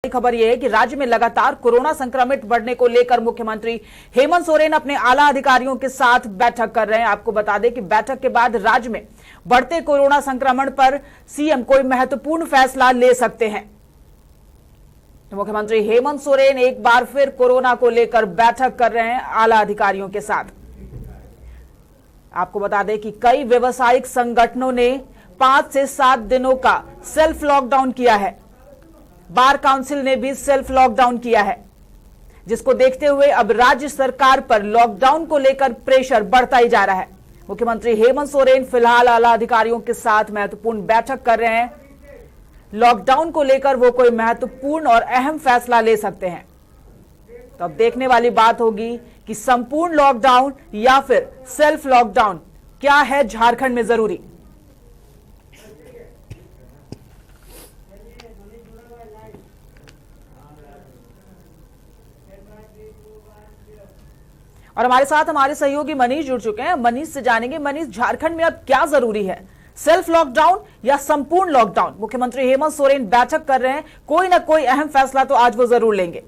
खबर यह है कि राज्य में लगातार कोरोना संक्रमित बढ़ने को लेकर मुख्यमंत्री हेमंत सोरेन अपने आला अधिकारियों के साथ बैठक कर रहे हैं। आपको बता दें कि बैठक के बाद राज्य में बढ़ते कोरोना संक्रमण पर सीएम कोई महत्वपूर्ण फैसला ले सकते हैं। तो मुख्यमंत्री हेमंत सोरेन एक बार फिर कोरोना को लेकर बैठक कर रहे हैं आला अधिकारियों के साथ। आपको बता दें कि कई व्यवसायिक संगठनों ने 5 से 7 दिनों का सेल्फ लॉकडाउन किया है। बार काउंसिल ने भी सेल्फ लॉकडाउन किया है, जिसको देखते हुए अब राज्य सरकार पर लॉकडाउन को लेकर प्रेशर बढ़ता ही जा रहा है। मुख्यमंत्री हेमंत सोरेन फिलहाल आला अधिकारियों के साथ महत्वपूर्ण बैठक कर रहे हैं। लॉकडाउन को लेकर वो कोई महत्वपूर्ण और अहम फैसला ले सकते हैं। तो अब देखने वाली बात होगी कि संपूर्ण लॉकडाउन या फिर सेल्फ लॉकडाउन क्या है झारखंड में जरूरी। और हमारे साथ हमारे सहयोगी मनीष जुड़ चुके हैं। मनीष से जानेंगे, मनीष, झारखंड में अब क्या जरूरी है, सेल्फ लॉकडाउन या संपूर्ण लॉकडाउन? मुख्यमंत्री हेमंत सोरेन बैठक कर रहे हैं, कोई ना कोई अहम फैसला तो आज वो जरूर लेंगे।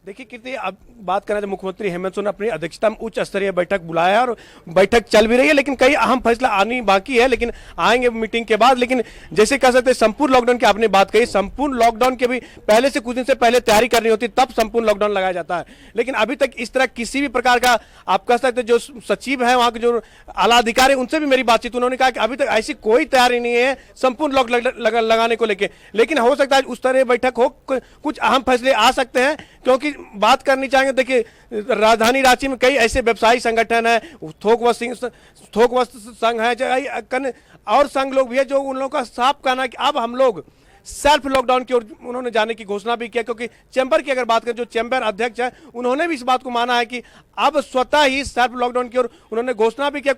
देखिए कीर्ति, अब बात करें तो मुख्यमंत्री हेमंत सोरेन अपनी अध्यक्षता में उच्च स्तरीय बैठक बुलाया और बैठक चल भी रही है, लेकिन कई अहम फैसला आनी बाकी है, लेकिन आएंगे मीटिंग के बाद। लेकिन जैसे कह सकते हैं संपूर्ण लॉकडाउन की आपने बात कही, संपूर्ण लॉकडाउन के भी पहले से कुछ दिन से पहले तैयारी करनी होती, तब संपूर्ण लॉकडाउन लगाया जाता है। लेकिन अभी तक इस तरह किसी भी प्रकार का, आप कह सकते हैं जो सचिव है वहां के जो आला अधिकारी, उनसे भी मेरी बातचीत, उन्होंने कहा कि अभी तक ऐसी कोई तैयारी नहीं है संपूर्ण लॉकडाउन लगाने को लेकर। लेकिन हो सकता है उस तरह बैठक हो, कुछ अहम फैसले आ सकते हैं, क्योंकि बात करनी चाहेंगे। देखिए राजधानी रांची में कई ऐसे व्यवसायी संगठन है, थोक वस्त्र संघ है और संघ लोग भी है, जो उन लोगों का साफ कहना है कि अब हम लोग सेल्फ लॉकडाउन की ओर उन्होंने जाने की घोषणा भी किया। क्योंकि चैंबर की अगर बात करें, जो चैंबर अध्यक्ष है, उन्होंने भी इस बात को माना है कि अब स्वतः ही सेल्फ लॉकडाउन की ओर उन्होंने घोषणा भी किया।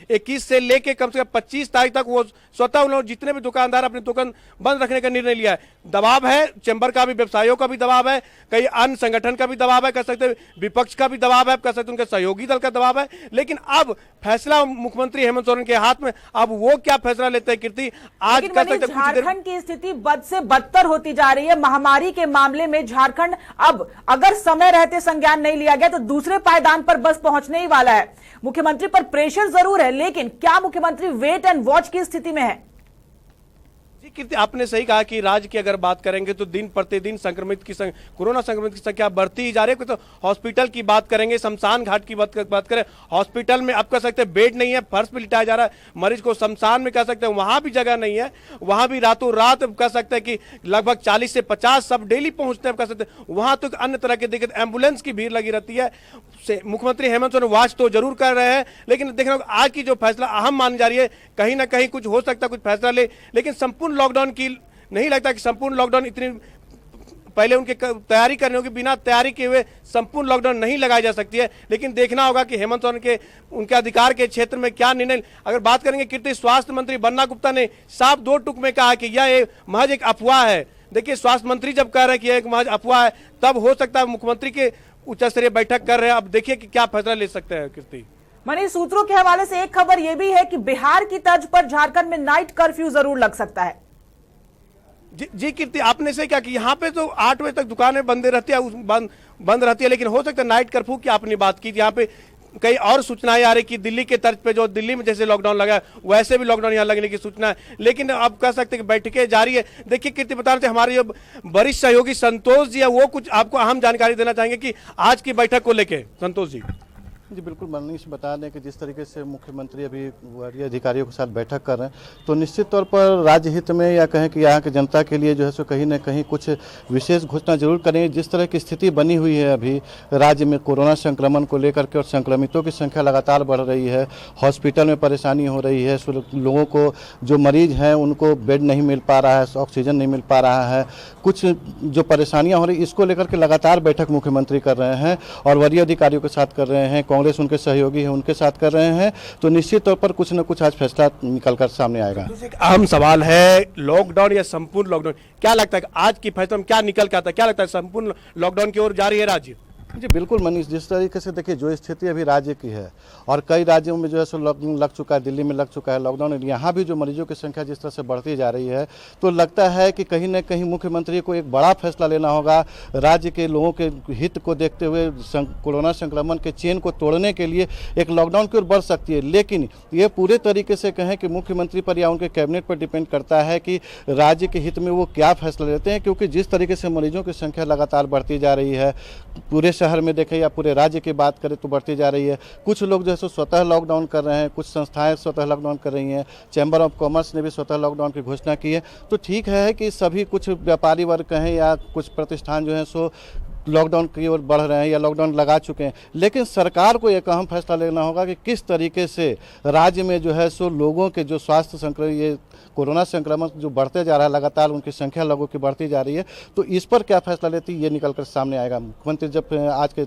21 से लेके कम से कम 25 तारीख तक वो स्वतः उन्होंने जितने भी दुकानदार अपनी दुकान बंद रखने का निर्णय लिया है। दबाव है चैंबर का भी, व्यवसायियों का भी दबाव है, कई अन्य संगठन का भी दबाव है, कह सकते विपक्ष का भी दबाव है, कह सकते उनके सहयोगी दल का दबाव है। लेकिन अब फैसला मुख्यमंत्री हेमंत सोरेन के हाथ में, अब वो क्या फैसला लेते हैं कीर्ति, आज कह सकते झारखंड की स्थिति बद से बदतर होती जा रही है। महामारी के मामले में झारखंड अब अगर समय रहते संज्ञान नहीं लिया गया तो दूसरे पायदान पर बस पहुंचने ही वाला है। मुख्यमंत्री पर प्रेशर जरूर है, लेकिन क्या मुख्यमंत्री वेट एंड वॉच की स्थिति में है? जी कीर्ति, आपने सही कहा कि राज्य की अगर बात करेंगे तो दिन प्रतिदिन कोरोना संक्रमित की संख्या बढ़ती ही जा रही है। तो हॉस्पिटल की बात करेंगे, शमशान घाट की बात करें, हॉस्पिटल में अब कह सकते हैं बेड नहीं है, फर्श पे लिटाया जा रहा है मरीज को। शमशान में कह सकते हैं वहां भी जगह नहीं है, वहां भी रातों रात कह सकते हैं कि लगभग 40 से 50 सब डेली पहुंचते हैं, कह सकते हैं वहां तो अन्य तरह की दिक्कत, एम्बुलेंस की भीड़ लगी रहती है। मुख्यमंत्री हेमंत सोरेन वॉच तो जरूर कर रहे हैं, लेकिन देखना आज की जो फैसला अहम मानी जा रही है, कहीं ना कहीं कुछ हो सकता है, कुछ फैसला ले। लेकिन संपूर्ण लॉकडाउन की नहीं लगता कि संपूर्ण लॉकडाउन इतनी पहले उनके तैयारी करने होगी, बिना तैयारी के हुए संपूर्ण लॉकडाउन नहीं लगाई जा सकती है। लेकिन देखना होगा कि हेमंत सोरेन के उनके अधिकार के क्षेत्र में क्या निर्णय। अगर बात करेंगे कीर्ति, स्वास्थ्य मंत्री बन्ना गुप्ता ने साफ 2 टूक में कहा कि यह महज एक अफवाह है। देखिए स्वास्थ्य मंत्री जब कह रहे हैं कि यह एक महज अफवाह है, तब हो सकता है मुख्यमंत्री के उच्च स्तरीय बैठक कर रहे हैं। अब देखिए कि क्या फैसला ले सकते हैं कीर्ति। मनीष, सूत्रों के हवाले से एक खबर यह भी है कि बिहार की तर्ज पर झारखंड में नाइट कर्फ्यू जरूर लग सकता है। जी कीर्ति, आपने सही कहा कि यहाँ पे तो 8 बजे तक दुकानें बंद रहती है, बंद रहती है, लेकिन हो सकता है नाइट कर्फ्यू की आपने बात की, यहाँ पे कई और सूचनाएं आ रही कि दिल्ली के तर्ज पे, जो दिल्ली में जैसे लॉकडाउन लगा वैसे भी लॉकडाउन यहाँ लगने की सूचना है। लेकिन अब कह सकते हैं कि बैठकें जारी है। देखिए कीर्ति, बता रहे थे हमारे जो वरिष्ठ सहयोगी संतोष जी है, वो कुछ आपको अहम जानकारी देना चाहेंगे कि आज की बैठक को लेके। संतोष जी। जी बिल्कुल, मनीष बता दें कि जिस तरीके से मुख्यमंत्री अभी वरीय अधिकारियों के साथ बैठक कर रहे हैं, तो निश्चित तौर पर राज्य हित में या कहें कि यहाँ की जनता के लिए जो है सो कहीं ना कहीं कुछ विशेष घोषणा जरूर करेंगे। जिस तरह की स्थिति बनी हुई है अभी राज्य में कोरोना संक्रमण को लेकर के, और संक्रमितों की संख्या लगातार बढ़ रही है, हॉस्पिटल में परेशानी हो रही है, लोगों को जो मरीज हैं उनको बेड नहीं मिल पा रहा है, ऑक्सीजन नहीं मिल पा रहा है, कुछ जो परेशानियाँ हो रही, इसको लेकर के लगातार बैठक मुख्यमंत्री कर रहे हैं और वरीय अधिकारियों के साथ कर रहे हैं, कांग्रेस उनके सहयोगी हैं उनके साथ कर रहे हैं। तो निश्चित तौर पर कुछ न कुछ आज फैसला निकलकर सामने आएगा। एक अहम सवाल है, लॉकडाउन या संपूर्ण लॉकडाउन, क्या लगता है आज की फैसला में क्या निकल के आता है? क्या लगता है संपूर्ण लॉकडाउन की ओर जा रही है राज्य? जी बिल्कुल मनीष, जिस तरीके से देखिए जो स्थिति अभी राज्य की है और कई राज्यों में जो है सो लॉकडाउन लग चुका है, दिल्ली में लग चुका है लॉकडाउन, यहाँ भी जो मरीजों की संख्या जिस तरह से बढ़ती जा रही है, तो लगता है कि कहीं न कहीं मुख्यमंत्री को एक बड़ा फैसला लेना होगा राज्य के लोगों के हित को देखते हुए। कोरोना संक्रमण के चेन को तोड़ने के लिए एक लॉकडाउन की ओर बढ़ सकती है, लेकिन ये पूरे तरीके से कहें कि मुख्यमंत्री पर या उनके कैबिनेट पर डिपेंड करता है कि राज्य के हित में वो क्या फैसला लेते हैं, क्योंकि जिस तरीके से मरीजों की संख्या लगातार बढ़ती जा रही है, पूरे शहर में देखें या पूरे राज्य की बात करें तो बढ़ती जा रही है। कुछ लोग जो है सो स्वतः लॉकडाउन कर रहे हैं, कुछ संस्थाएं स्वतः लॉकडाउन कर रही हैं, चैम्बर ऑफ कॉमर्स ने भी स्वतः लॉकडाउन की घोषणा की है। तो ठीक है कि सभी कुछ व्यापारी वर्ग कहें या कुछ प्रतिष्ठान जो है सो लॉकडाउन की ओर बढ़ रहे हैं या लॉकडाउन लगा चुके हैं, लेकिन सरकार को एक अहम फैसला लेना होगा कि किस तरीके से राज्य में जो है सो लोगों के जो स्वास्थ्य संक्रमण, ये कोरोना संक्रमण जो बढ़ते जा रहा है लगातार, उनकी संख्या लोगों की बढ़ती जा रही है, तो इस पर क्या फैसला लेती है ये निकल कर सामने आएगा। मुख्यमंत्री जब आज के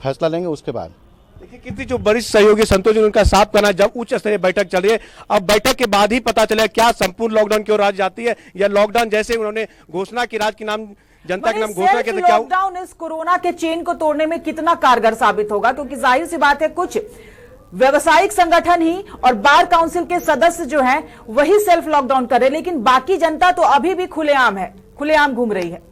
फैसला लेंगे उसके बाद। देखिए कितनी जो वरिष्ठ सहयोगी संतोष जी उनका साफ करना, जब उच्च स्तरीय बैठक चल रही है, अब बैठक के बाद ही पता चला क्या संपूर्ण लॉकडाउन की ओर राज्य जाती है या लॉकडाउन जैसे उन्होंने घोषणा की, राज्य के नाम जनता के नाम घोषणा की, क्या लॉकडाउन इस कोरोना के चेन को तोड़ने में कितना कारगर साबित होगा, क्योंकि जाहिर सी बात है कुछ व्यवसायिक संगठन ही और बार काउंसिल के सदस्य जो हैं वही सेल्फ लॉकडाउन कर रहे हैं, लेकिन बाकी जनता तो अभी भी खुलेआम है, खुलेआम घूम रही है।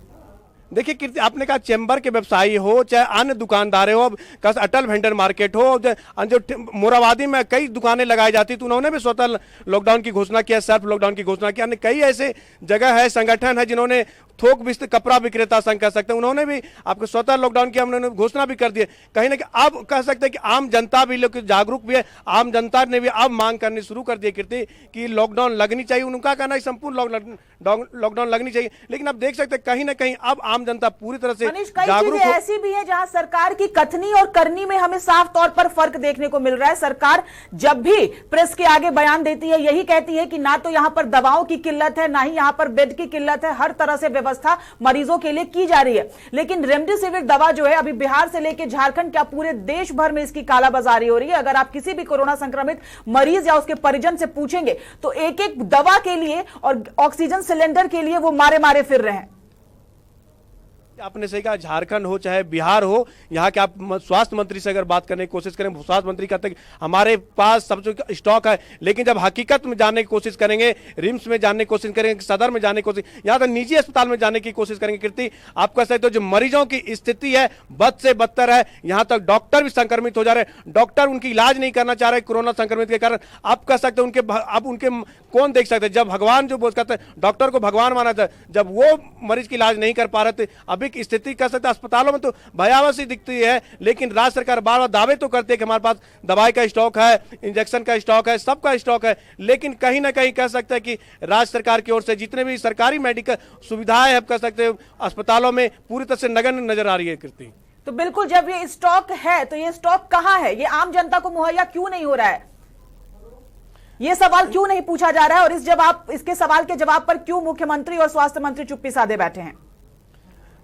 देखिए कीर्ति, आपने कहा चैम्बर के व्यवसायी हो चाहे अन्य दुकानदार हो, अब अटल वेंडर मार्केट हो, जो मोराबादी में कई दुकानें लगाई जाती तो उन्होंने भी स्वतः लॉकडाउन की घोषणा किया, सेल्फ लॉकडाउन की घोषणा की। अन्य कई ऐसे जगह है, संगठन है जिन्होंने थोक कपड़ा विक्रेता संघ कह सकते हैं, उन्होंने भी आपको स्वतः लॉकडाउन की उन्होंने घोषणा भी कर दी है। कहीं ना कहीं अब कह सकते हैं कि आम जनता भी लोग जागरूक भी है, आम जनता ने भी अब मांग करनी शुरू कर दी कीर्ति कि लॉकडाउन लगनी चाहिए। उनका कहना है संपूर्ण लॉकडाउन लगनी चाहिए, लेकिन अब देख सकते हैं कहीं ना कहीं अब आम जनता पूरी तरह से जागरूक हो। ऐसी भी है जहां सरकार की कथनी और करनी में हमें साफ तौर पर फर्क देखने को मिल रहा है। सरकार जब भी प्रेस के आगे बयान देती है यही कहती है कि ना तो यहां पर दवाओं की किल्लत है, ना ही यहां पर बेड की किल्लत है, हर तरह से व्यवस्था मरीजों के लिए की जा रही है। लेकिन रेमडेसिविर दवा जो है अभी बिहार से लेकर झारखंड, क्या पूरे देश भर में इसकी कालाबाजारी हो रही है। अगर आप किसी भी कोरोना संक्रमित मरीज या उसके परिजन से पूछेंगे तो एक एक दवा के लिए और ऑक्सीजन सिलेंडर के लिए वो मारे मारे फिर रहे हैं। आपने सही कहा, झारखंड हो चाहे बिहार हो, यहाँ के आप स्वास्थ्य मंत्री से अगर बात करने की कोशिश करें, स्वास्थ्य मंत्री कहते हैं हमारे पास सब स्टॉक है, लेकिन जब हकीकत में जानने की कोशिश करेंगे, रिम्स में जानने की कोशिश करेंगे, सदर में जानने की कोशिश, यहाँ तक निजी अस्पताल में जाने की कोशिश करेंगे कीर्ति, आप कह सकते हो जो मरीजों की स्थिति है बद से बदतर है। यहाँ तक डॉक्टर भी संक्रमित हो जा रहे हैं, डॉक्टर उनकी इलाज नहीं करना चाह रहे कोरोना संक्रमित के कारण। आप कह सकते हैं उनके कौन देख सकते हैं, जब भगवान जो बोल कहते हैं डॉक्टर को भगवान माना था, जब वो मरीज की इलाज नहीं कर पा रहे थे, अभी की स्थिति कह सकते अस्पतालों में तो भयावह सी दिखती है। लेकिन राज्य सरकार बार बार दावे तो करती है कि हमारे पास दवाई का स्टॉक है, इंजेक्शन का स्टॉक है, सबका स्टॉक है, लेकिन कहीं ना कहीं कह सकते हैं कि राज्य सरकार की ओर से जितने भी सरकारी मेडिकल सुविधाएं आप कह सकते हैं अस्पतालों में पूरी तरह से नगण्य नजर आ रही है कीर्ति। तो बिल्कुल, जब ये स्टॉक है तो ये स्टॉक कहां है, ये आम जनता को मुहैया क्यों नहीं हो रहा है, ये सवाल क्यों नहीं पूछा जा रहा है, और इसके सवाल के जवाब पर क्यों मुख्यमंत्री और स्वास्थ्य मंत्री चुप्पी साधे बैठे हैं।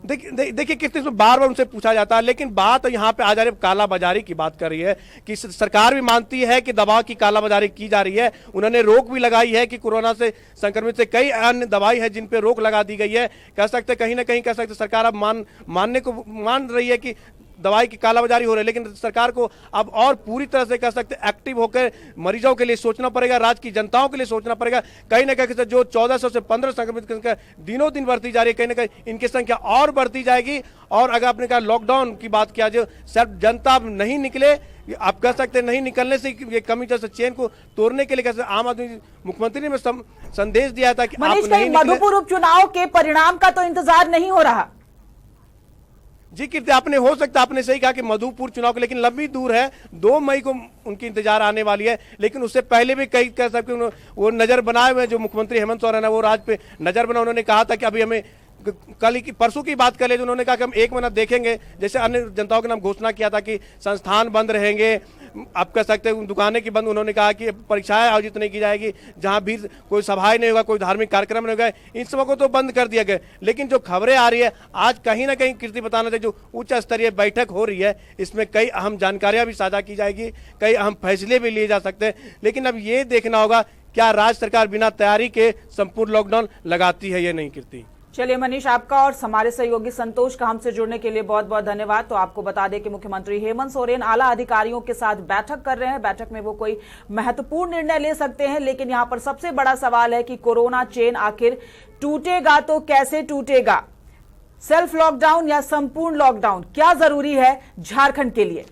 देखिए कितने बार बार उनसे पूछा जाता है, लेकिन बात यहाँ पे आ जा रही है कालाबाजारी की बात कर रही है कि सरकार भी मानती है कि दवा की कालाबाजारी की जा रही है। उन्होंने रोक भी लगाई है कि कोरोना से संक्रमित से कई अन्य दवाई है जिन पे रोक लगा दी गई है। कह सकते कहीं ना कहीं कह सकते सरकार अब मान रही है कि दवाई की कालाबाजारी हो रही है, लेकिन सरकार को अब और पूरी तरह से कह सकते एक्टिव होकर मरीजों के लिए सोचना पड़ेगा, राज्य की जनताओं के लिए सोचना पड़ेगा। कहीं ना कहीं जो 1400 से 15 संक्रमित की संख्या दिनों दिन बढ़ती जा रही है, कहीं ना कहीं इनकी संख्या और बढ़ती जाएगी। और अगर आपने कहा लॉकडाउन की बात किया, जो सिर्फ जनता नहीं निकले, आप कह सकते नहीं निकलने से ये कमी जैसे चेन को तोड़ने के लिए कैसे आम आदमी मुख्यमंत्री ने संदेश दिया था कि आप नहीं मधुपुर उपचुनाव के परिणाम का तो इंतजार नहीं हो रहा। जी कीर्ति, आपने हो सकता आपने सही कहा कि मधुपुर चुनाव को, लेकिन लंबी दूर है, 2 मई को उनकी इंतजार आने वाली है। लेकिन उससे पहले भी कई कह सकते वो नजर बनाए हुए जो मुख्यमंत्री हेमंत सोरेन है वो राज्य पे नजर बना। उन्होंने कहा था कि अभी हमें कल की परसों की बात कर ले, जो उन्होंने कहा कि हम 1 महीना देखेंगे, जैसे अन्य जनताओं के नाम घोषणा किया था कि संस्थान बंद रहेंगे, आप कह सकते हैं दुकानें की बंद। उन्होंने कहा कि परीक्षाएं आयोजित नहीं की जाएगी, जहां भी कोई सभाएं नहीं होगा, कोई धार्मिक कार्यक्रम नहीं होगा, इन सबों को तो बंद कर दिया गया। लेकिन जो खबरें आ रही है आज कहीं ना कहीं कीर्ति बताना चाहिए, जो उच्च स्तरीय बैठक हो रही है इसमें कई अहम जानकारियां भी साझा की जाएगी, कई अहम फैसले भी लिए जा सकते हैं। लेकिन अब ये देखना होगा क्या राज्य सरकार बिना तैयारी के संपूर्ण लॉकडाउन लगाती है या नहीं कीर्ति। चलिए मनीष, आपका और हमारे सहयोगी संतोष का हमसे जुड़ने के लिए बहुत बहुत धन्यवाद। तो आपको बता दें कि मुख्यमंत्री हेमंत सोरेन आला अधिकारियों के साथ बैठक कर रहे हैं। बैठक में वो कोई महत्वपूर्ण निर्णय ले सकते हैं, लेकिन यहां पर सबसे बड़ा सवाल है कि कोरोना चेन आखिर टूटेगा तो कैसे टूटेगा? सेल्फ लॉकडाउन या संपूर्ण लॉकडाउन, क्या जरूरी है झारखंड के लिए?